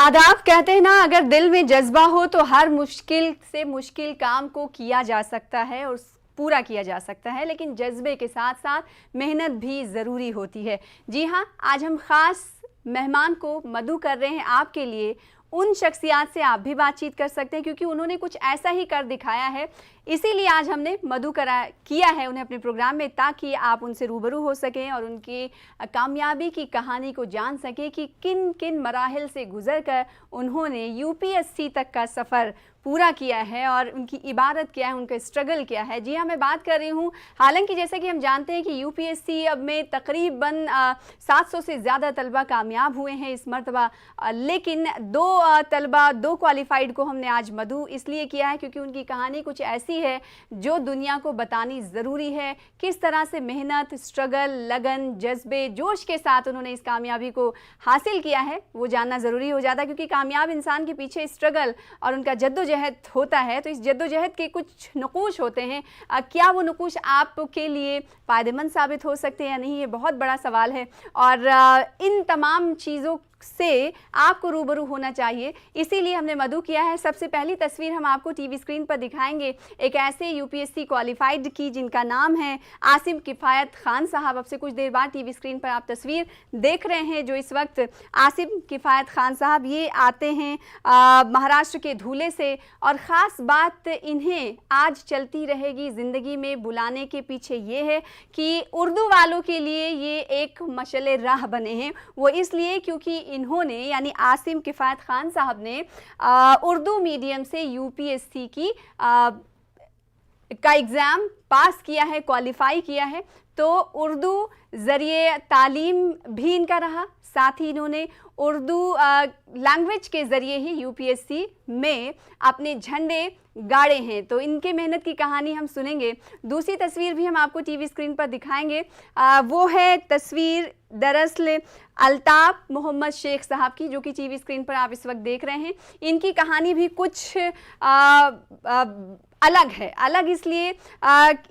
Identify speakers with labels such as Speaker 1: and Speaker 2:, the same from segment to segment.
Speaker 1: आदाब। कहते हैं ना, अगर दिल में जज्बा हो तो हर मुश्किल से मुश्किल काम को किया जा सकता है और पूरा किया जा सकता है, लेकिन जज्बे के साथ साथ मेहनत भी ज़रूरी होती है। जी हाँ, आज हम ख़ास मेहमान को मदऊ कर रहे हैं आपके लिए। उन शख्सियात से आप भी बातचीत कर सकते हैं क्योंकि उन्होंने कुछ ऐसा ही कर दिखाया है, इसीलिए आज हमने मदऊ किया है उन्हें अपने प्रोग्राम में, ताकि आप उनसे रूबरू हो सकें और उनकी कामयाबी की कहानी को जान सकें कि किन किन मराहिल से गुजर कर उन्होंने यूपीएससी तक का सफ़र पूरा किया है और उनकी इबारत क्या है, उनका स्ट्रगल क्या है। जी हाँ, मैं बात कर रही हूँ, हालांकि जैसे कि हम जानते हैं कि यूपीएससी अब में तकरीबन 700 से ज़्यादा तलबा कामयाब हुए हैं इस मरतबा, लेकिन दो क्वालिफाइड को हमने आज मदऊ इसलिए किया है क्योंकि उनकी कहानी कुछ ऐसी है जो दुनिया को बतानी ज़रूरी है। किस तरह से मेहनत, स्ट्रगल, लगन, जज्बे, जोश के साथ उन्होंने इस कामयाबी को हासिल किया है, वो जानना ज़रूरी हो जाता है क्योंकि कामयाब इंसान के पीछे स्ट्रगल और उनका जद्दोजहद होता है। तो इस जद्दोजहद के कुछ नुकूश होते हैं, क्या वो नुकूश आपके लिए फ़ायदेमंद साबित हो सकते हैं या नहीं, ये बहुत बड़ा सवाल है। और इन तमाम चीज़ों से आपको रूबरू होना चाहिए, इसीलिए हमने मदऊ किया है। सबसे पहली तस्वीर हम आपको टीवी स्क्रीन पर दिखाएंगे, एक ऐसे यूपीएससी क्वालिफाइड की जिनका नाम है आसिम किफ़ायत खान साहब। अब से कुछ देर बाद टीवी स्क्रीन पर आप तस्वीर देख रहे हैं जो इस वक्त आसिम किफ़ायत खान साहब ये आते हैं महाराष्ट्र के धूले से, और ख़ास बात इन्हें आज चलती रहेगी ज़िंदगी में बुलाने के पीछे ये है कि उर्दू वालों के लिए ये एक मशअले राह बने हैं। वो इसलिए क्योंकि इन्होंने यानी आसिम किफ़ायत खान साहब ने उर्दू मीडियम से यूपीएससी की का एग्ज़ाम पास किया है, क्वालिफाई किया है। तो उर्दू ज़रिए तालीम भी इनका रहा, साथ ही इन्होंने उर्दू लैंग्वेज के ज़रिए ही यूपीएससी में अपने झंडे गाड़े हैं। तो इनके मेहनत की कहानी हम सुनेंगे। दूसरी तस्वीर भी हम आपको टीवी स्क्रीन पर दिखाएंगे, वो है तस्वीर दरअसल अल्ताफ मोहम्मद शेख साहब की, जो कि टीवी स्क्रीन पर आप इस वक्त देख रहे हैं। इनकी कहानी भी कुछ अलग है। अलग इसलिए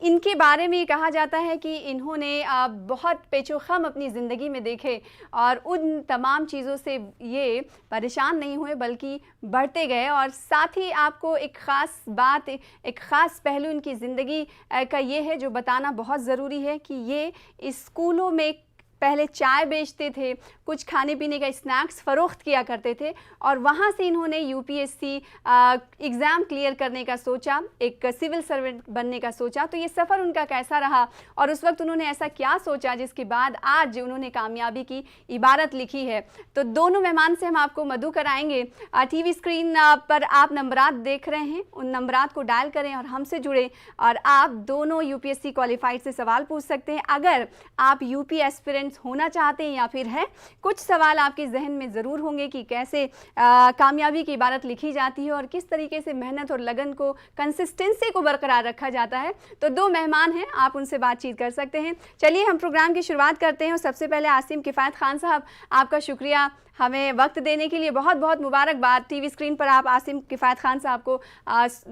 Speaker 1: इनके बारे में कहा जाता है कि इन्होंने बहुत पेचोखम अपनी ज़िंदगी में देखे और उन तमाम चीज़ों से ये परेशान नहीं हुए बल्कि बढ़ते गए। और साथ ही आपको एक ख़ास बात, एक ख़ास पहलू इनकी ज़िंदगी का ये है जो बताना बहुत ज़रूरी है कि ये स्कूलों में पहले चाय बेचते थे, कुछ खाने पीने का स्नैक्स फ़रोख्त किया करते थे, और वहाँ से इन्होंने यूपीएससी एग्ज़ाम क्लियर करने का सोचा, एक सिविल सर्वेंट बनने का सोचा। तो ये सफ़र उनका कैसा रहा और उस वक्त उन्होंने ऐसा क्या सोचा जिसके बाद आज उन्होंने कामयाबी की इबारत लिखी है। तो दोनों मेहमान से हम आपको मदऊ कराएंगे। टीवी स्क्रीन पर आप नंबरात देख रहे हैं, उन नंबरात को डायल करें और हमसे जुड़ें, और आप दोनों यूपीएससी क्वालिफाइड से सवाल पूछ सकते हैं। अगर आप यूपी एस्पिरेंट होना चाहते हैं या फिर है, कुछ सवाल आपके जहन में ज़रूर होंगे कि कैसे कामयाबी की इबारत लिखी जाती है और किस तरीके से मेहनत और लगन को, कंसिस्टेंसी को बरकरार रखा जाता है। तो दो मेहमान हैं, आप उनसे बातचीत कर सकते हैं। चलिए हम प्रोग्राम की शुरुआत करते हैं। और सबसे पहले आसिम किफ़ायत खान साहब, आपका शुक्रिया हमें वक्त देने के लिए, बहुत बहुत मुबारकबाद। टीवी स्क्रीन पर आप आसिम किफ़ायत खान साहब को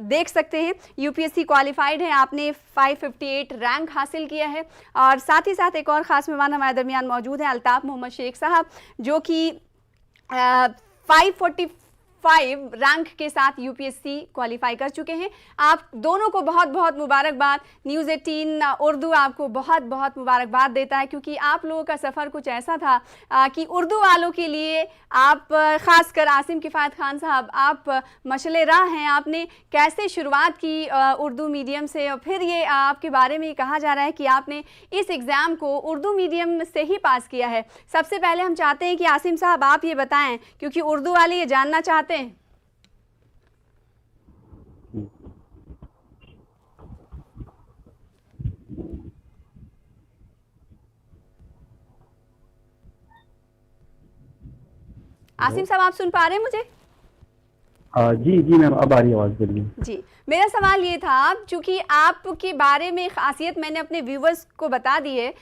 Speaker 1: देख सकते हैं, यूपीएससी क्वालिफाइड है, आपने 558 रैंक हासिल किया है। और साथ ही साथ एक और ख़ास मेहमान हमारे दरमियान मौजूद है, अल्ताफ मोहम्मद शेख साहब, जो कि 545 रैंक के साथ यूपीएससी क्वालिफाई कर चुके हैं। आप दोनों को बहुत बहुत मुबारकबाद। न्यूज़ 18 उर्दू आपको बहुत बहुत मुबारकबाद देता है क्योंकि आप लोगों का सफ़र कुछ ऐसा था कि उर्दू वालों के लिए आप, ख़ासकर आसिम किफ़ायत खान साहब, आप मशअले राह हैं। आपने कैसे शुरुआत की उर्दू मीडियम से, और फिर ये आपके बारे में कहा जा रहा है कि आपने इस एग्ज़ाम को उर्दू मीडियम से ही पास किया है। सबसे पहले हम चाहते हैं कि आसिम साहब आप ये बताएं, क्योंकि उर्दू वाले ये जानना चाहते हैं। आसिम साहब, आप सुन पा रहे हैं मुझे?
Speaker 2: जी जी मैम, अब आ रही आवाज़, बोलिए।
Speaker 1: जी, मेरा सवाल ये था, चूँकि आपके बारे में खासियत मैंने अपने व्यूवर्स को बता दी है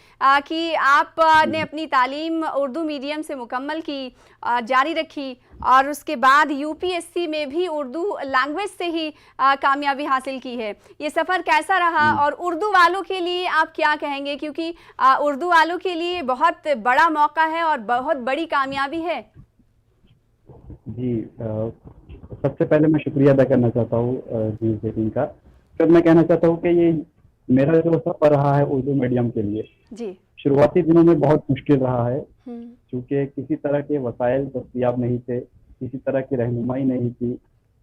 Speaker 1: कि आपने अपनी तालीम उर्दू मीडियम से मुकम्मल की, जारी रखी, और उसके बाद यूपीएससी में भी उर्दू लैंग्वेज से ही कामयाबी हासिल की है। ये सफ़र कैसा रहा और उर्दू वालों के लिए आप क्या कहेंगे, क्योंकि उर्दू वालों के लिए बहुत बड़ा मौका है और बहुत बड़ी कामयाबी है।
Speaker 2: जी सबसे पहले मैं शुक्रिया अदा करना चाहता हूँ न्यूज़ 18 का। फिर मैं कहना चाहता हूँ कि ये मेरा जो सफ़र रहा है उर्दू मीडियम के लिए,
Speaker 1: जी।
Speaker 2: शुरुआती दिनों में बहुत मुश्किल रहा है,
Speaker 1: हम्म।
Speaker 2: क्योंकि किसी तरह के वसाइल दस्तयाब नहीं थे, किसी तरह की रहनुमाई नहीं थी,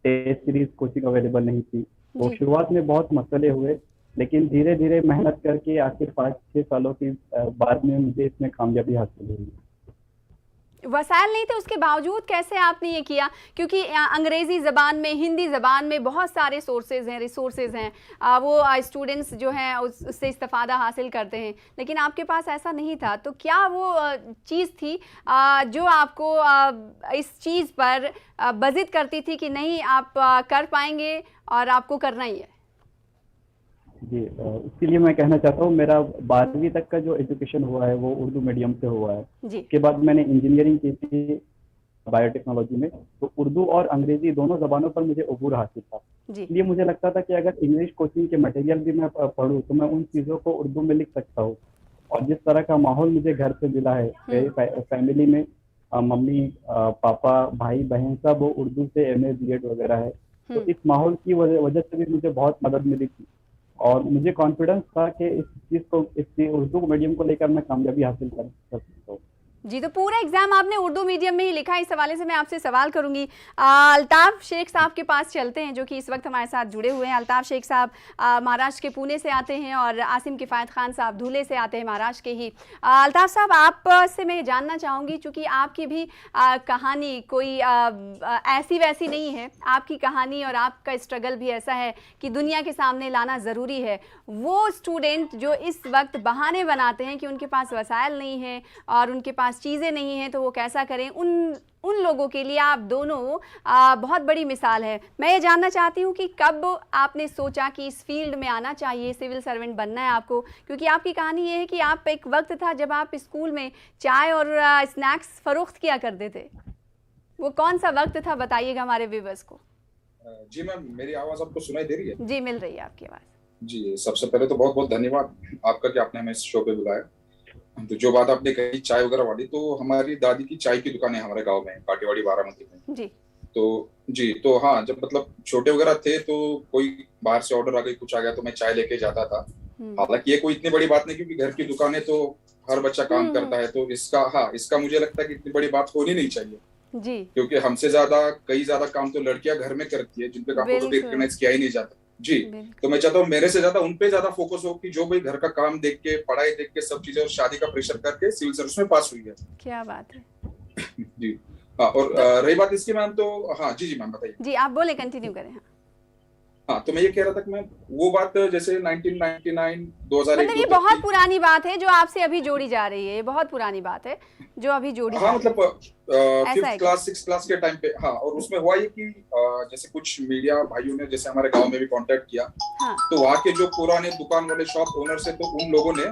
Speaker 2: टेस्ट सीरीज कोचिंग अवेलेबल नहीं थी। तो
Speaker 1: जी।
Speaker 2: शुरुआत में बहुत मसले हुए, लेकिन धीरे धीरे मेहनत करके आखिर 5-6 सालों की बाद में मुझे इसमें कामयाबी हासिल हुई।
Speaker 1: वसाइल नहीं थे उसके बावजूद कैसे आपने ये किया? क्योंकि अंग्रेज़ी ज़बान में, हिंदी ज़बान में बहुत सारे सोर्सेज हैं, रिसोर्सेज हैं, वो स्टूडेंट्स जो हैं उससे इस्तेफ़ादा हासिल करते हैं, लेकिन आपके पास ऐसा नहीं था। तो क्या वो चीज़ थी जो आपको इस चीज़ पर बज़िद करती थी कि नहीं आप कर पाएंगे और आपको करना ही है?
Speaker 2: जी इसके लिए मैं कहना चाहता हूँ, मेरा 12वीं तक का जो एजुकेशन हुआ है वो उर्दू मीडियम से हुआ है।
Speaker 1: जी।
Speaker 2: उसके बाद मैंने इंजीनियरिंग की थी बायोटेक्नोलॉजी में, तो उर्दू और अंग्रेजी दोनों ज़बानों पर मुझे अबूर हासिल था।
Speaker 1: जी।
Speaker 2: इसलिए मुझे लगता था कि अगर इंग्लिश कोचिंग के मटेरियल भी मैं पढ़ूँ तो मैं उन चीज़ों को उर्दू में लिख सकता हूँ। और जिस तरह का माहौल मुझे घर से मिला है, मेरी फैमिली में मम्मी पापा भाई बहन सब वो उर्दू से एमए बीएड वगैरह है, तो इस माहौल की वजह से भी मुझे बहुत मदद मिली थी और मुझे कॉन्फिडेंस था कि इस चीज़ को, इस उर्दू मीडियम को लेकर मैं कामयाबी हासिल कर सकता हूँ।
Speaker 1: जी, तो पूरा एग्जाम आपने उर्दू मीडियम में ही लिखा। इस हवाले से मैं आपसे सवाल करूंगी। अल्ताफ शेख साहब के पास चलते हैं, जो कि इस वक्त हमारे साथ जुड़े हुए हैं। अल्ताफ शेख साहब महाराष्ट्र के पुणे से आते हैं और आसिम किफ़ायत खान साहब धुले से आते हैं, महाराष्ट्र के ही। अल्ताफ साहब, आप से मैं जानना चाहूँगी, चूँकि आपकी भी कहानी कोई ऐसी वैसी नहीं है, आपकी कहानी और आपका स्ट्रगल भी ऐसा है कि दुनिया के सामने लाना ज़रूरी है। वो स्टूडेंट जो इस वक्त बहाने बनाते हैं कि उनके पास वसाइल नहीं है और उनके पास चीज़ें नहीं हैं, तो वो कैसा करें, उन लोगों के लिए आप दोनों बहुत बड़ी मिसाल है। मैं ये जानना चाहती हूँ कि कब आपने सोचा कि इस फील्ड में आना चाहिए, सिविल सर्वेंट बनना है आपको? क्योंकि आपकी कहानी ये है कि आप एक वक्त था जब आप स्कूल में चाय और स्नैक्स फरोख्त किया करते थे। वो कौन सा वक्त था, बताइएगा हमारे व्यूअर्स को।
Speaker 3: जी मैम, मेरी आवाज़ आपको सुनाई दे रही है?
Speaker 1: जी, मिल रही है आपकी आवाज़।
Speaker 3: जी, सबसे पहले तो बहुत बहुत धन्यवाद आपका कि आपने हमें इस शो पे बुलाया। तो जो बात आपने कही चाय वगैरह वाली, तो हमारी दादी की चाय की दुकान है हमारे गांव में, काटेवाड़ी बारामती में।
Speaker 1: जी।
Speaker 3: तो हाँ, जब मतलब छोटे वगैरह थे तो कोई बाहर से ऑर्डर आ गई, कुछ आ गया तो मैं चाय लेके जाता था। हालांकि ये कोई इतनी बड़ी बात नहीं, क्योंकि घर की दुकान है तो हर बच्चा काम करता है, तो इसका मुझे लगता है कि इतनी बड़ी बात होनी नहीं चाहिए
Speaker 1: जी।
Speaker 3: क्योंकि हमसे कई ज्यादा काम तो लड़कियां घर में करती है, जिनपे काम को रिकॉग्नाइज किया ही नहीं जाता। जी, तो मैं चाहता हूँ मेरे से ज्यादा उन पे ज्यादा फोकस हो कि जो भाई घर का काम देख के, पढ़ाई देख के, सब चीजें और शादी का प्रेशर करके सिविल सर्विस में पास हुई है।
Speaker 1: क्या बात है।
Speaker 3: जी हाँ, और रही बात इसकी मैम, तो हाँ जी मैम बताइए।
Speaker 1: जी आप बोले, कंटिन्यू करें।
Speaker 3: हाँ, तो मैं ये कह रहा था कि मैं वो बात जैसे 1999 2001
Speaker 1: मतलब ये बहुत पुरानी बात है जो आपसे अभी जोड़ी जा रही है, ये बहुत पुरानी बात है जो अभी जोड़ी जा रही है।
Speaker 3: मतलब 5th क्लास 6th क्लास के टाइम पे। हाँ, और उसमें हुआ ये कि जैसे कुछ मीडिया भाइयों ने जैसे हमारे गांव में भी कांटेक्ट किया।
Speaker 1: हाँ।
Speaker 3: तो वहाँ के जो पुराने दुकान वाले शॉप ओनर से, तो उन लोगों ने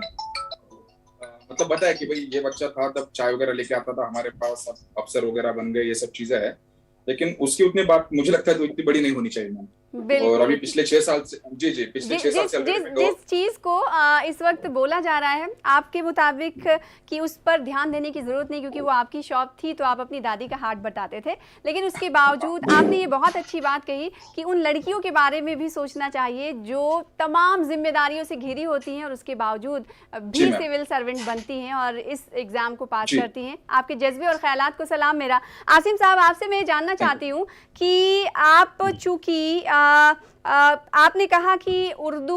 Speaker 3: मतलब बताया कि भाई ये बच्चा था तब चाय वगैरह लेके आता था हमारे पास, अब अफसर वगैरह बन गए, ये सब चीजें है। लेकिन उसकी उतनी बात मुझे लगता है तो इतनी बड़ी नहीं होनी चाहिए मैम। और अभी पिछले 6 साल से पिछले 6 साल से
Speaker 1: जिस चीज को इस वक्त बोला जा रहा है आपके मुताबिक कि उस पर ध्यान देने की जरूरत नहीं, क्योंकि वो आपकी शॉप थी तो आप अपनी दादी का हाथ बटाते थे, लेकिन उसके बावजूद आपने ये बहुत अच्छी बात कही कि उन लड़कियों के बारे में भी सोचना चाहिए जो तमाम जिम्मेदारियों से घिरी होती हैं और उसके बावजूद भी सिविल सर्वेंट बनती हैं और इस एग्जाम को पास करती हैं। आपके जज्बे और ख्यालात को सलाम मेरा। आसिम साहब, आपसे मैं जानना चाहती हूँ कि आप चूंकि आपने कहा कि उर्दू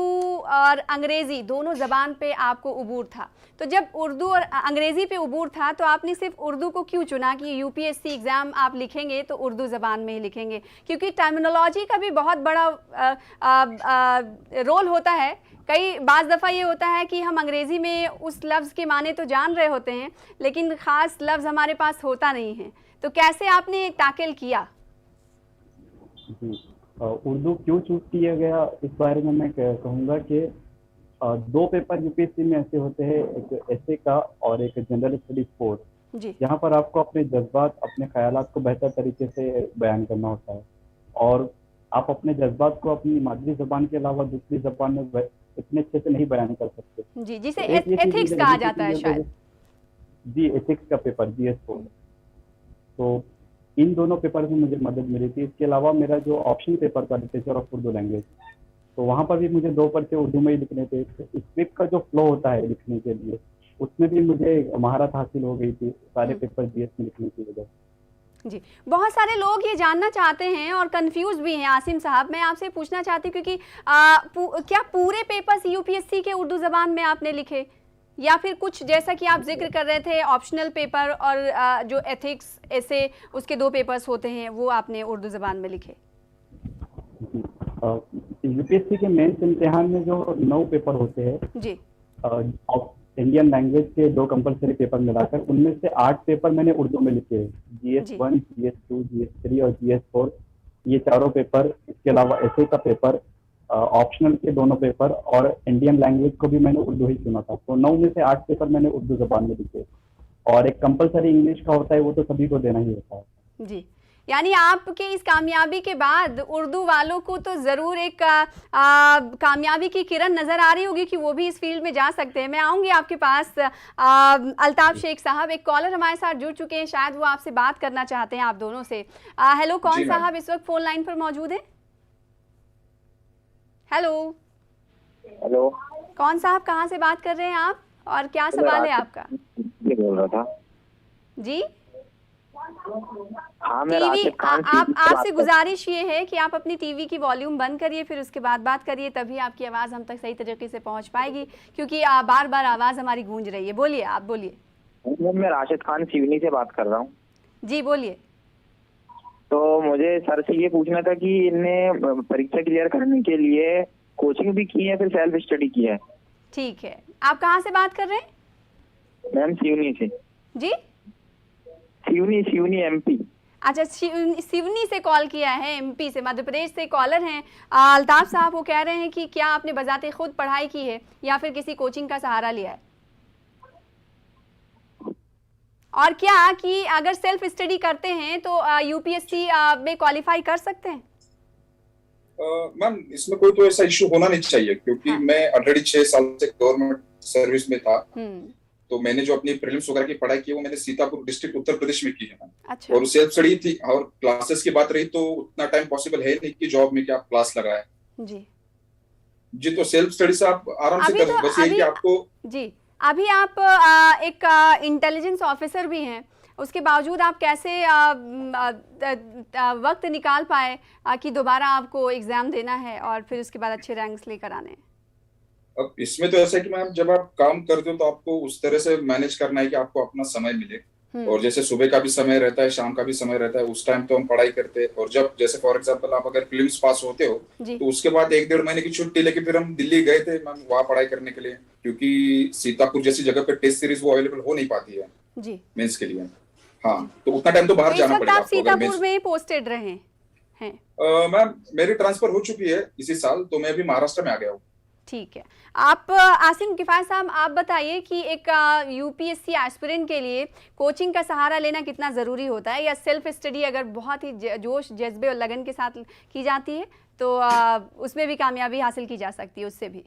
Speaker 1: और अंग्रेज़ी दोनों ज़बान पे आपको उबूर था, तो जब उर्दू और अंग्रेज़ी पे उबूर था तो आपने सिर्फ उर्दू को क्यों चुना कि यूपीएससी एग्ज़ाम आप लिखेंगे तो उर्दू ज़बान में ही लिखेंगे? क्योंकि टर्मिनोलॉजी का भी बहुत बड़ा रोल होता है। बाज़ दफ़ा ये होता है कि हम अंग्रेज़ी में उस लफ्ज़ के माने तो जान रहे होते हैं, लेकिन ख़ास लफ्ज़ हमारे पास होता नहीं है, तो कैसे आपने ताक़िल किया?
Speaker 2: उर्दू क्यों चूज किया गया, इस बारे में मैं कहूँगा कि 2 पेपर यूपीएससी में ऐसे होते हैं, एक एसए का और एक जनरल स्टडीज कोर्स, जहाँ पर आपको अपने जज्बात, अपने ख्यालात को बेहतर तरीके से बयान करना होता है और आप अपने जज्बात को अपनी मादरी ज़बान के अलावा दूसरी ज़बान में इतने अच्छे से नहीं बयान कर सकते।
Speaker 1: जी, जिसे एथिक्स कहा जाता है शायद।
Speaker 2: जी, एथिक्स का पेपर, जीएस कोड। तो इन दोनों पेपर में मुझे मदद मिली थी। इसके अलावा मेरा जो ऑप्शन पेपर था लिटरेचर ऑफ उर्दू लैंग्वेज, तो वहाँ पर भी मुझे 2 पर्चे उर्दू में ही लिखने थे। स्क्रिप्ट का जो फ्लो होता है लिखने के लिए, उसमें भी मुझे महारत हासिल हो गई थी सारे पेपर जीएस में लिखने की वजह से।
Speaker 1: जी, बहुत सारे लोग ये जानना चाहते हैं और कंफ्यूज भी हैं आसिम साहब। मैं आपसे पूछना चाहती हूँ क्योंकि क्या पूरे पेपर्स यूपीएससी के उर्दू ज़बान में आपने लिखे, या फिर कुछ जैसा कि आप जिक्र कर रहे थे ऑप्शनल पेपर और जो एथिक्स ऐसे उसके 2 पेपर्स होते हैं वो आपने उर्दू ज़बान में लिखे?
Speaker 2: यूपीएससी के मेंस इम्तिहान में जो 9 पेपर होते हैं
Speaker 1: जी,
Speaker 2: इंडियन लैंग्वेज के 2 कंपलसरी पेपर मिलाकर, उनमें से 8 पेपर मैंने उर्दू में लिखे हैं। GS1, GS2, GS3 और GS4, ये चारों पेपर। इसके अलावा एसए का पेपर, ऑप्शनल के दोनों पेपर और इंडियन लैंग्वेज को भी मैंने उर्दू ही चुना था। तो 9 में से 8 पेपर मैंने उर्दू जबान में लिखे, और एक कंपलसरी इंग्लिश का होता है, वो तो सभी को देना ही होता है।
Speaker 1: जी, यानी आपके इस कामयाबी के बाद उर्दू वालों को तो ज़रूर एक कामयाबी की किरण नज़र आ रही होगी कि वो भी इस फील्ड में जा सकते हैं। मैं आऊँगी आपके पास। अल्ताफ शेख साहब, एक कॉलर हमारे साथ जुड़ चुके हैं, शायद वो आपसे बात करना चाहते हैं आप दोनों से। हेलो, कौन साहब इस वक्त फ़ोन लाइन पर मौजूद है? हेलो
Speaker 4: हेलो,
Speaker 1: कौन साहब, कहाँ से बात कर रहे हैं आप और क्या सवाल है आपका?
Speaker 4: ये बोल रहा था
Speaker 1: जी,
Speaker 4: हाँ, मैं
Speaker 1: टीवी
Speaker 4: राशिद खान
Speaker 1: आप आपसे गुजारिश ये है कि आप अपनी टीवी की वॉल्यूम बंद करिए, फिर उसके बाद बात करिए, तभी आपकी आवाज़ हम तक सही तरीके से पहुंच पाएगी, क्योंकि बार बार आवाज़ हमारी गूंज रही है। बोलिए, आप बोलिए।
Speaker 4: मैं राशिद खान सिवनी से बात कर रहा हूँ।
Speaker 1: जी बोलिए।
Speaker 4: तो मुझे सर से ये पूछना था कि इनने परीक्षा क्लियर करने के लिए कोचिंग भी की है, फिर सेल्फ स्टडी की है?
Speaker 1: ठीक है, आप कहाँ से बात कर रहे हैं?
Speaker 4: मैम सिवनी से।
Speaker 1: जी,
Speaker 4: सिवनी MP।
Speaker 1: अच्छा, सिवनी से कॉल किया है, MP से, मध्य प्रदेश से कॉलर हैं अल्ताफ साहब। वो कह रहे हैं कि क्या आपने बजाते खुद पढ़ाई की है या फिर किसी कोचिंग का सहारा लिया है, और क्या कि अगर सेल्फ स्टडी करते हैं तो यूपीएससी में क्वालिफाई कर सकते हैं?
Speaker 3: मैम, इसमें कोई तो ऐसा इशू होना नहीं चाहिए, क्योंकि मैं ऑलरेडी 6 साल से गवर्नमेंट सर्विस में था। तो मैंने जो अपनी प्रीलिम्स वगैरह की पढ़ाई की वो मैंने सीतापुर डिस्ट्रिक्ट उत्तर प्रदेश में की है मैम।
Speaker 1: अच्छा।
Speaker 3: और सेल्फ स्टडी थी, और क्लासेस की बात रही तो उतना टाइम पॉसिबल है नहीं कि जॉब में क्या क्लास लगाए। जी, तो सेल्फ स्टडी से आप आराम से कर, बस ये कि आपको
Speaker 1: जी, अभी आप एक इंटेलिजेंस ऑफिसर भी हैं, उसके बावजूद आप कैसे वक्त निकाल पाए कि दोबारा आपको एग्जाम देना है और फिर उसके बाद अच्छे रैंक्स लेकर आने हैं?
Speaker 3: अब इसमें तो ऐसा है कि मैम, जब आप काम करते हो तो आपको उस तरह से मैनेज करना है कि आपको अपना समय मिले। और जैसे सुबह का भी समय रहता है, शाम का भी समय रहता है, उस टाइम तो हम पढ़ाई करते हैं। और जब जैसे फॉर एग्जांपल आप अगर प्रीलिम्स पास होते हो तो उसके बाद 1-1.5 महीने की छुट्टी लेके फिर हम दिल्ली गए थे मैम वहाँ पढ़ाई करने के लिए, क्योंकि सीतापुर जैसी जगह पे टेस्ट सीरीज वो अवेलेबल हो नहीं पाती है जी मेंस के लिए। हाँ, तो उतना टाइम तो बाहर जाना पड़ेगा।
Speaker 1: आप सीतापुर में पोस्टेड रहे हैं?
Speaker 3: मैम, मेरी ट्रांसफर हो चुकी है इसी साल, तो मैं अभी महाराष्ट्र में आ गया हूँ।
Speaker 1: ठीक है। आप आसिम किफायत साहब, आप बताइए कि एक यूपीएससी एस्पिरेंट के लिए कोचिंग का सहारा लेना कितना ज़रूरी होता है, या सेल्फ स्टडी अगर बहुत ही जोश जज्बे और लगन के साथ की जाती है तो उसमें भी कामयाबी हासिल की जा सकती है उससे भी?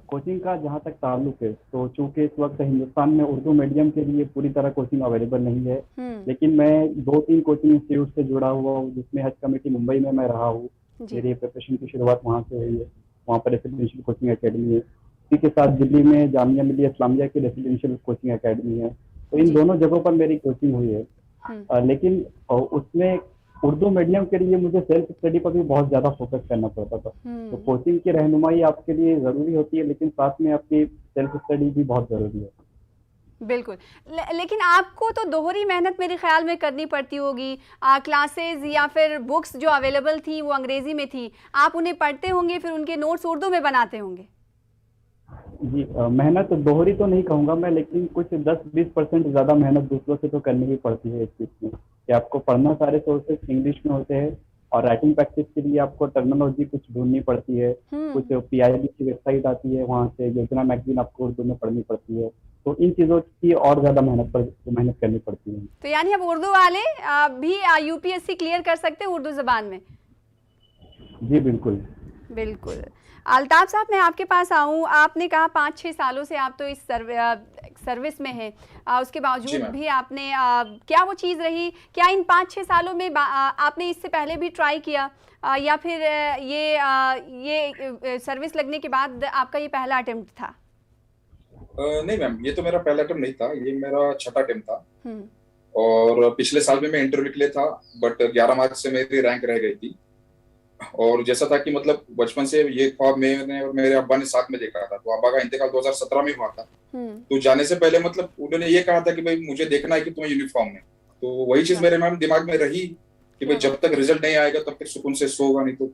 Speaker 2: कोचिंग का जहाँ तक ताल्लुक है, तो चूंकि इस वक्त हिंदुस्तान में उर्दू मीडियम के लिए पूरी तरह कोचिंग अवेलेबल नहीं है, लेकिन मैं 2-3 कोचिंग इंस्टीट्यूट से जुड़ा हुआ हूँ, जिसमें हज कमेटी मुंबई में मैं रहा हूँ। मेरी प्रिपरेशन की शुरुआत वहाँ से हुई है। वहाँ पर रेसिडेंशियल कोचिंग एकेडमी है। इसी के साथ दिल्ली में जामिया मिलिया इस्लामिया की रेसिडेंशियल कोचिंग एकेडमी है। तो इन दोनों जगहों पर मेरी कोचिंग हुई है। लेकिन उसमें उर्दू मीडियम के लिए मुझे सेल्फ स्टडी पर भी बहुत ज्यादा फोकस करना पड़ता था। तो कोचिंग की रहनुमाई आपके लिए जरूरी होती है, लेकिन साथ में आपकी सेल्फ स्टडी भी बहुत जरूरी है।
Speaker 1: बिल्कुल। लेकिन आपको तो दोहरी मेहनत मेरे ख्याल में करनी पड़ती होगी। क्लासेस या फिर बुक्स जो अवेलेबल थी वो अंग्रेजी में थी, आप उन्हें पढ़ते होंगे, फिर उनके नोट्स उर्दू में बनाते होंगे।
Speaker 2: जी, मेहनत दोहरी तो नहीं कहूँगा मैं, लेकिन कुछ 10-20% ज़्यादा मेहनत दूसरों से तो करनी ही पड़ती है इस चीज़ में, कि आपको पढ़ना सारे सोर्सेज इंग्लिश में होते हैं, और राइटिंग प्रैक्टिस के लिए आपको टर्मिनोलॉजी कुछ ढूंढनी पड़ती है। कुछ PIB की वेबसाइट आती है, वहाँ से योजना मैगजीन आपको उर्दू में पढ़नी पड़ती है। तो इन चीज़ों की और ज़्यादा मेहनत करनी पड़ती है।
Speaker 1: तो यानी अब उर्दू वाले भी यूपीएससी क्लियर कर सकते हैं उर्दू ज़बान में?
Speaker 2: जी बिल्कुल बिल्कुल।
Speaker 1: अल्ताफ साहब, मैं आपके पास आऊँ। आपने कहा 5-6 सालों से आप तो इस सर्विस में हैं, उसके
Speaker 3: जी
Speaker 1: बावजूद
Speaker 3: मैम।
Speaker 1: भी आपने क्या वो चीज़ रही, क्या इन 5-6 सालों में आपने इससे पहले भी ट्राई किया, या फिर ये सर्विस लगने के बाद आपका ये पहला अटेम्प्ट था?
Speaker 3: नहीं मैम, ये तो मेरा पहला अटेम्प्ट नहीं था, ये मेरा छठा अटेम्प्ट था।
Speaker 1: हम्म।
Speaker 3: और पिछले साल भी मैं इंटरव्यू के लिए था, बट 11 मार्च से मेरी रैंक रह गई थी। और जैसा था कि मतलब बचपन से ये ख्वाब मैंने और मेरे अब्बा ने साथ में देखा था। तो अब्बा का इंतकाल 2017 में हुआ था, तो जाने से पहले मतलब उन्होंने ये कहा था कि भाई मुझे देखना है कि तुम्हें यूनिफॉर्म में। तो वही चीज मेरे मैम दिमाग में रही कि भाई जब तक रिजल्ट नहीं आएगा तब तक सुकून से सोगा नहीं। तो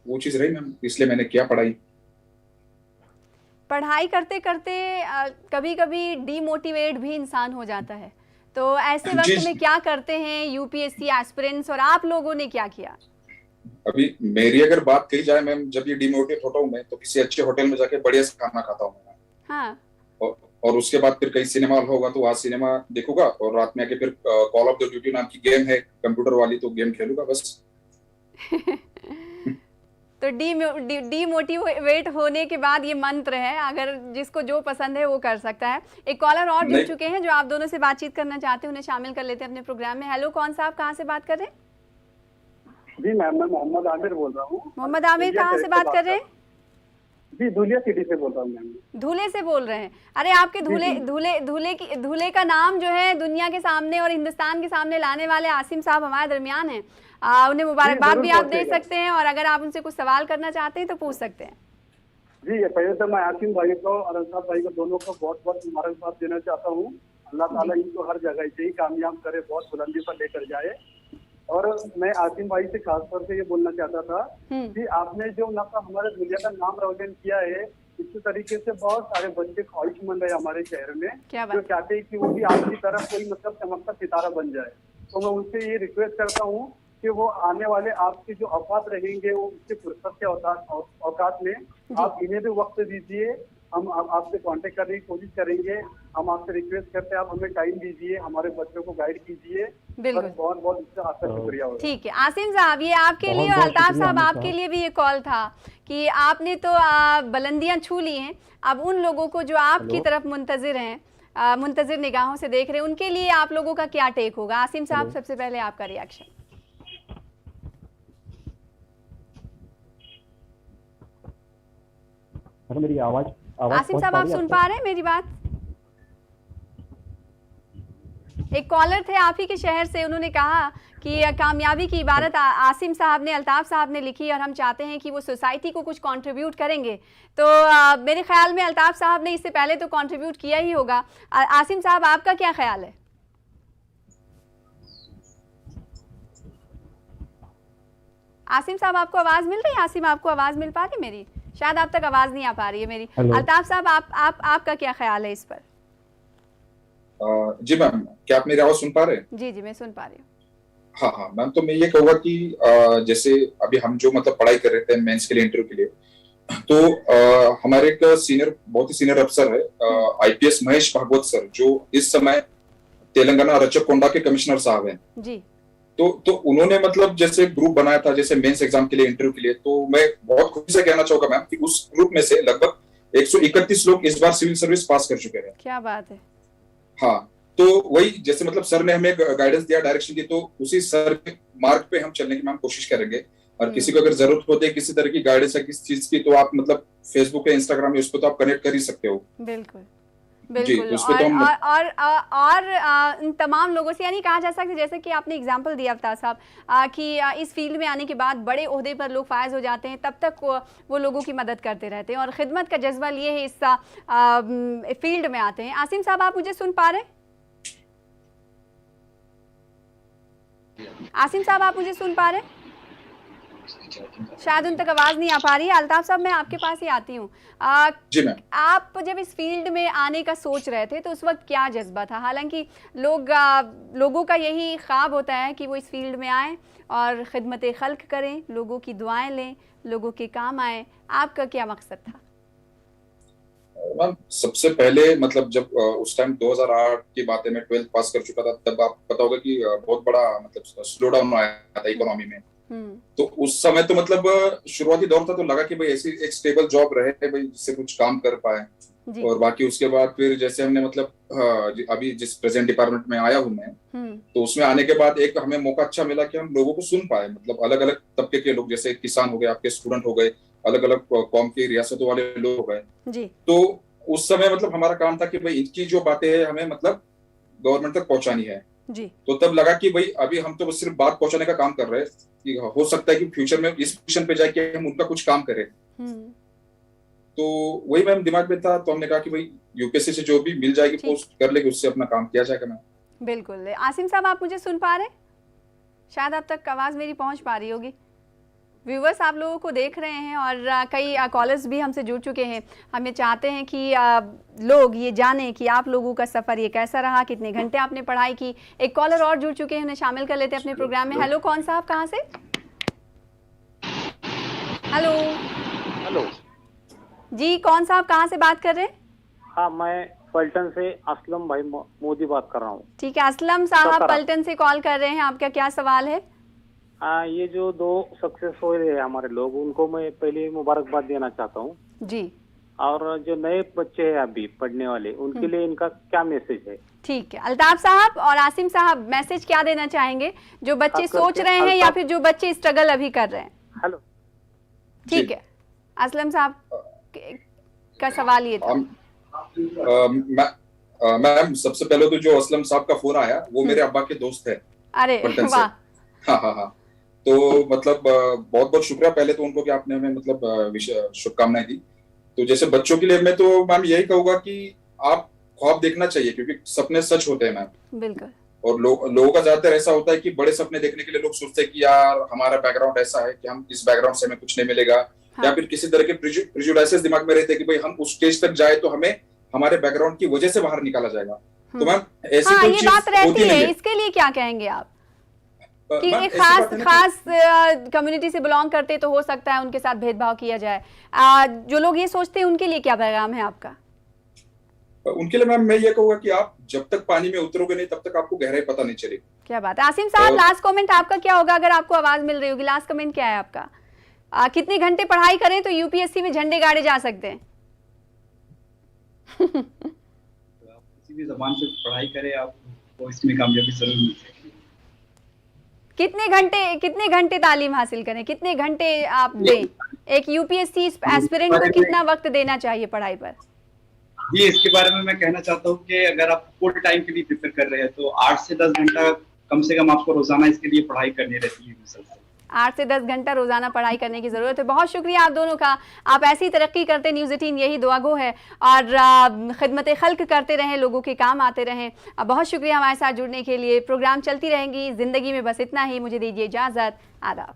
Speaker 3: वो चीज रही मैम, इसलिए मैंने किया पढ़ाई।
Speaker 1: पढ़ाई करते करते कभी कभी डीमोटिवेट भी इंसान हो जाता है, तो ऐसे वक्त
Speaker 3: जी।
Speaker 1: में क्या करते हैं यूपीएससी एस्पिरेंट्स, और आप लोगों ने क्या किया?
Speaker 3: अभी मेरी अगर बात कही जाए मैम, जब ये डिमोटिवेट होता हूँ मैं तो किसी अच्छे होटल में जाके बढ़िया से खाना खाता हूँ मैं।
Speaker 1: हाँ।
Speaker 3: और उसके बाद फिर कहीं सिनेमा हॉल होगा तो वहाँ सिनेमा देखूंगा, और रात में आके फिर कॉल ऑफ द ड्यूटी नाम की गेम है कंप्यूटर वाली, तो गेम खेलूंगा बस।
Speaker 1: तो डीमोटिवेट होने के बाद ये मंत्र है, अगर जिसको जो पसंद है वो कर सकता है। एक कॉलर और जुड़ चुके हैं जो आप दोनों से बातचीत करना चाहते हैं, उन्हें शामिल कर लेते हैं अपने प्रोग्राम में। हेलो, कौन सा, आप कहाँ से बात कर रहे हैं?
Speaker 5: जी मैम, मैं मोहम्मद आमिर बोल रहा हूँ।
Speaker 1: मोहम्मद आमिर, कहाँ से बात कर रहे हैं?
Speaker 5: जी, धुलिया सिटी से बोल रहा हूँ मैम।
Speaker 1: धुले से बोल रहे हैं? अरे आपके धुले का नाम जो है दुनिया के सामने और हिंदुस्तान के सामने लाने वाले आसिम साहब हमारे दरमियान हैं। उन्हें मुबारकबाद भी आप दे सकते हैं, और अगर आप उनसे कुछ सवाल करना चाहते हैं तो पूछ सकते हैं।
Speaker 5: जी, पहले तो मैं आसिम भाई को और अंसार भाई को दोनों को बहुत बहुत मुबारकबाद देना चाहता हूँ। अल्लाह ताला इनको हर जगह से ही कामयाब करे, बहुत बुलंदी पर लेकर जाए। और मैं आसिम भाई से खासतौर से ये बोलना चाहता था कि आपने जो मतलब हमारे दुनिया का नाम रोशन किया है, इसी तरीके से बहुत सारे बच्चे ख्वाहिशमंद है हमारे शहर में, जो चाहते हैं कि वो भी आपकी तरह कोई मतलब चमकता सितारा बन जाए। तो मैं उनसे ये रिक्वेस्ट करता हूँ कि वो आने वाले आपके जो औकात रहेंगे वो उसके फुर्सत के औकात में आप इन्हें भी वक्त दीजिए। हम आपसे कांटेक्ट करने की कोशिश करेंगे। हम आपसे रिक्वेस्ट करते हैं आप हमें टाइम दीजिए, हमारे बच्चों को गाइड कीजिए।
Speaker 1: बिल्कुल,
Speaker 5: बहुत बहुत इसका आपका शुक्रिया होगा।
Speaker 1: ठीक है आसिम साहब, ये आपके लिए और अल्ताफ साहब आपके लिए भी ये कॉल था कि आपने तो बुलंदियां छू ली हैं। अब उन लोगों को जो आपकी तरफ मुंतजिर हैं, मुंतजिर निगाहों से देख रहे हैं, उनके लिए आप लोगों का क्या टेक होगा? आसिम साहब, सबसे पहले आपका रिएक्शन।
Speaker 2: मेरी आवाज
Speaker 1: आसिम साहब, आप सुन पा रहे हैं मेरी बात? एक कॉलर थे आप ही के शहर से, उन्होंने कहा कि कामयाबी की इबारत आसिम साहब ने, अल्ताफ साहब ने लिखी, और हम चाहते हैं कि वो सोसाइटी को कुछ कंट्रीब्यूट करेंगे। तो मेरे ख्याल में अल्ताफ साहब ने इससे पहले तो कंट्रीब्यूट किया ही होगा। आसिम साहब, आपका क्या ख्याल है? आसिम साहब, आपको आवाज मिल रही है? आसिम, आपको आवाज मिल पा रही है मेरी? शायद आप तक आवाज नहीं आ पा रही है मेरी। अल्ताफ साहब, आपका क्या ख्याल है इस पर?
Speaker 3: जी मैम, क्या आप मेरी आवाज सुन पा रहे हैं?
Speaker 1: जी जी, मैं सुन पा रही हूँ।
Speaker 3: हाँ हाँ मैम, तो मैं ये कहूँगा कि जैसे अभी हम जो मतलब पढ़ाई कर रहे थे मेंस के लिए, इंटरव्यू के लिए, तो हमारे एक सीनियर, बहुत ही सीनियर अफसर है आईपीएस महेश भागवत सर, जो इस समय तेलंगाना रचकोंडा के कमिश्नर साहब हैं
Speaker 1: जी।
Speaker 3: तो उन्होंने मतलब जैसे ग्रुप बनाया था जैसे मेंस एग्जाम के लिए, इंटरव्यू के लिए, तो मैं बहुत खुशी से कहना चाहूंगा मैम कि उस ग्रुप में से लगभग 131 लोग इस बार सिविल सर्विस पास कर चुके हैं।
Speaker 1: क्या बात है।
Speaker 3: हाँ, तो वही जैसे मतलब सर ने हमें गाइडेंस दिया, डायरेक्शन दी, तो उसी सर के मार्ग पे हम चलने की मैम कोशिश करेंगे। और किसी को अगर जरूरत होती है किसी तरह की गाइडेंस या किसी चीज की, तो आप मतलब फेसबुक या इंस्टाग्राम, उस पर तो आप कनेक्ट कर ही सकते हो।
Speaker 1: बिल्कुल बिल्कुल। और इन तमाम लोगों से, यानी कहा जा सकता है जैसे कि आपने एग्जांपल दिया अवतार साहब कि इस फील्ड में आने के बाद बड़े ओहदे पर लोग फायज हो जाते हैं, तब तक वो लोगों की मदद करते रहते हैं और खिदमत का जज्बा लिए है इस फील्ड में आते हैं। आसिम साहब, आप मुझे सुन पा रहे हैं? आसिम साहब, आप मुझे सुन पा रहे हैं? शायद उन तक आवाज नहीं आ पा रही है। अल्ताफ साहब, मैं आपके पास ही आती हूँ। आप जब इस फील्ड में आने का सोच रहे थे तो उस वक्त क्या जज्बा था? हालांकि लोगों का यही ख्वाब होता है कि वो इस फील्ड में आए और खिदमत खल्क करें, लोगों की दुआएं लें, लोगों के काम आए। आपका क्या मकसद था?
Speaker 3: मैम, सबसे पहले मतलब जब उस टाइम 2008 की बात है, मैं 12th पास कर चुका था, तब आप पता होगा कि बहुत बड़ा मतलब स्लो डाउन आया था इकोनॉमी में। तो उस समय तो मतलब शुरुआती दौर था, तो लगा कि भाई ऐसी एक स्टेबल जॉब रहे भाई, जिससे कुछ काम कर पाए।
Speaker 1: जी।
Speaker 3: और बाकी उसके बाद फिर जैसे हमने मतलब अभी जिस प्रेजेंट डिपार्टमेंट में आया हूँ मैं, तो उसमें आने के बाद एक हमें मौका अच्छा मिला कि हम लोगों को सुन पाए, मतलब अलग अलग तबके के लोग, जैसे किसान हो गए, आपके स्टूडेंट हो गए, अलग अलग कौम की रियासतों वाले लोग हो गए।
Speaker 1: जी।
Speaker 3: तो उस समय मतलब हमारा काम था कि भाई इनकी जो बातें हैं हमें मतलब गवर्नमेंट तक पहुंचानी है।
Speaker 1: जी।
Speaker 3: तो तब लगा कि भाई अभी हम तो बस सिर्फ बात पहुंचाने का काम कर रहे हैं, कि हो सकता है कि फ्यूचर में इस मिशन पे जाके हम उनका कुछ काम करें। तो वही मैम दिमाग में था, तो हमने कहा कि भाई यूपीएससी से जो भी मिल जाएगी पोस्ट कर लेंगे, उससे अपना काम किया जाएगा। मैम
Speaker 1: बिल्कुल। आसिम साहब, आप मुझे सुन पा रहे हैं? शायद आप तक आवाज़ मेरी पहुंच पा रही होगी। व्यूवर्स आप लोगों को देख रहे हैं और कई कॉलर्स भी हमसे जुड़ चुके हैं। हमें चाहते हैं कि लोग ये जानें कि आप लोगों का सफ़र ये कैसा रहा, कितने घंटे आपने पढ़ाई की। एक कॉलर और जुड़ चुके हैं, उन्हें शामिल कर लेते हैं अपने प्रोग्राम में। हेलो, कौन साहब, कहाँ से? हेलो।
Speaker 6: हेलो
Speaker 1: जी, कौन साहब, कहाँ से बात कर रहे हैं?
Speaker 6: हाँ, मैं पलटन से असलम भाई मोदी बात कर रहा हूँ।
Speaker 1: ठीक है असलम साहब, पलटन से कॉल कर रहे हैं, आपका क्या सवाल है?
Speaker 6: ये जो 2 सक्सेस हो रहे हैं हमारे लोग, उनको मैं पहले मुबारकबाद देना चाहता हूँ।
Speaker 1: जी।
Speaker 6: और जो नए बच्चे हैं अभी पढ़ने वाले, उनके लिए इनका क्या मैसेज है?
Speaker 1: ठीक है अल्ताफ साहब और आसिम साहब, मैसेज क्या देना चाहेंगे जो बच्चे सोच रहे हैं या फिर जो बच्चे स्ट्रगल अभी कर रहे हैं?
Speaker 6: हेलो।
Speaker 1: ठीक है असलम साहब का सवाल ये था।
Speaker 3: मैम सबसे पहले तो जो असलम साहब का फोन आया वो मेरे अब्बा के दोस्त है।
Speaker 1: अरे वाह।
Speaker 3: हाँ। तो मतलब बहुत बहुत शुक्रिया पहले तो उनको कि आपने हमें मतलब शुभकामनाएं दी। तो जैसे बच्चों के लिए मैं तो मैम यही कहूंगा कि आप ख्वाब देखना चाहिए, क्योंकि सपने सच होते हैं मैम।
Speaker 1: बिल्कुल। और
Speaker 3: लोगों का ज्यादातर ऐसा होता है कि बड़े सपने देखने के लिए लोग सोचते हैं कि यार हमारा बैकग्राउंड ऐसा है कि हम इस बैकग्राउंड से हमें कुछ नहीं मिलेगा। हाँ। या फिर किसी तरह के प्रिजुडाइसेस दिमाग में रहते हैं कि भाई हम उस स्टेज तक जाए तो हमें हमारे बैकग्राउंड की वजह से बाहर निकाला जाएगा। तो मैम ऐसी कोई चीज
Speaker 1: बात रहती है, इसके लिए क्या कहेंगे आप कि एक खास कम्युनिटी से बिलोंग करते तो हो सकता है उनके साथ भेदभाव किया जाए। जो लोग ये सोचते हैं उनके लिए क्या पैगाम है आपका?
Speaker 3: उनके लिए मैम मैं ये कहूंगा कि आप जब तक पानी में उतरोगे नहीं तब तक आपको गहराई पता नहीं चलेगी।
Speaker 1: क्या बात है। आसिम साहब, लास्ट कमेंट आपका क्या होगा अगर आपको आवाज मिल रही होगी? लास्ट कमेंट क्या है आपका? कितने घंटे पढ़ाई करें तो यूपीएससी में झंडे गाड़े जा सकते हैं?
Speaker 2: किसी भी जबान से पढ़ाई करें, आपको इसमें कामयाबी जरूर मिल जाएगी।
Speaker 1: कितने घंटे तालीम हासिल करें, कितने घंटे आप दें? एक यूपीएससी एस्पिरेंट को कितना वक्त देना चाहिए पढ़ाई पर?
Speaker 2: जी, इसके बारे में मैं कहना चाहता हूँ कि अगर आप फुल टाइम के लिए प्रिपेयर कर रहे हैं तो 8 से 10 घंटा कम से कम आपको रोजाना इसके लिए पढ़ाई करनी रहती है।
Speaker 1: 8 से 10 घंटा रोजाना पढ़ाई करने की जरूरत है। बहुत शुक्रिया आप दोनों का, आप ऐसी तरक्की करते, न्यूज़ 18 यही दुआ गो है और खिदमत खल्क करते रहें, लोगों के काम आते रहें। बहुत शुक्रिया हमारे साथ जुड़ने के लिए। प्रोग्राम चलती रहेंगी, जिंदगी में बस इतना ही। मुझे दीजिए इजाजत, आदाब।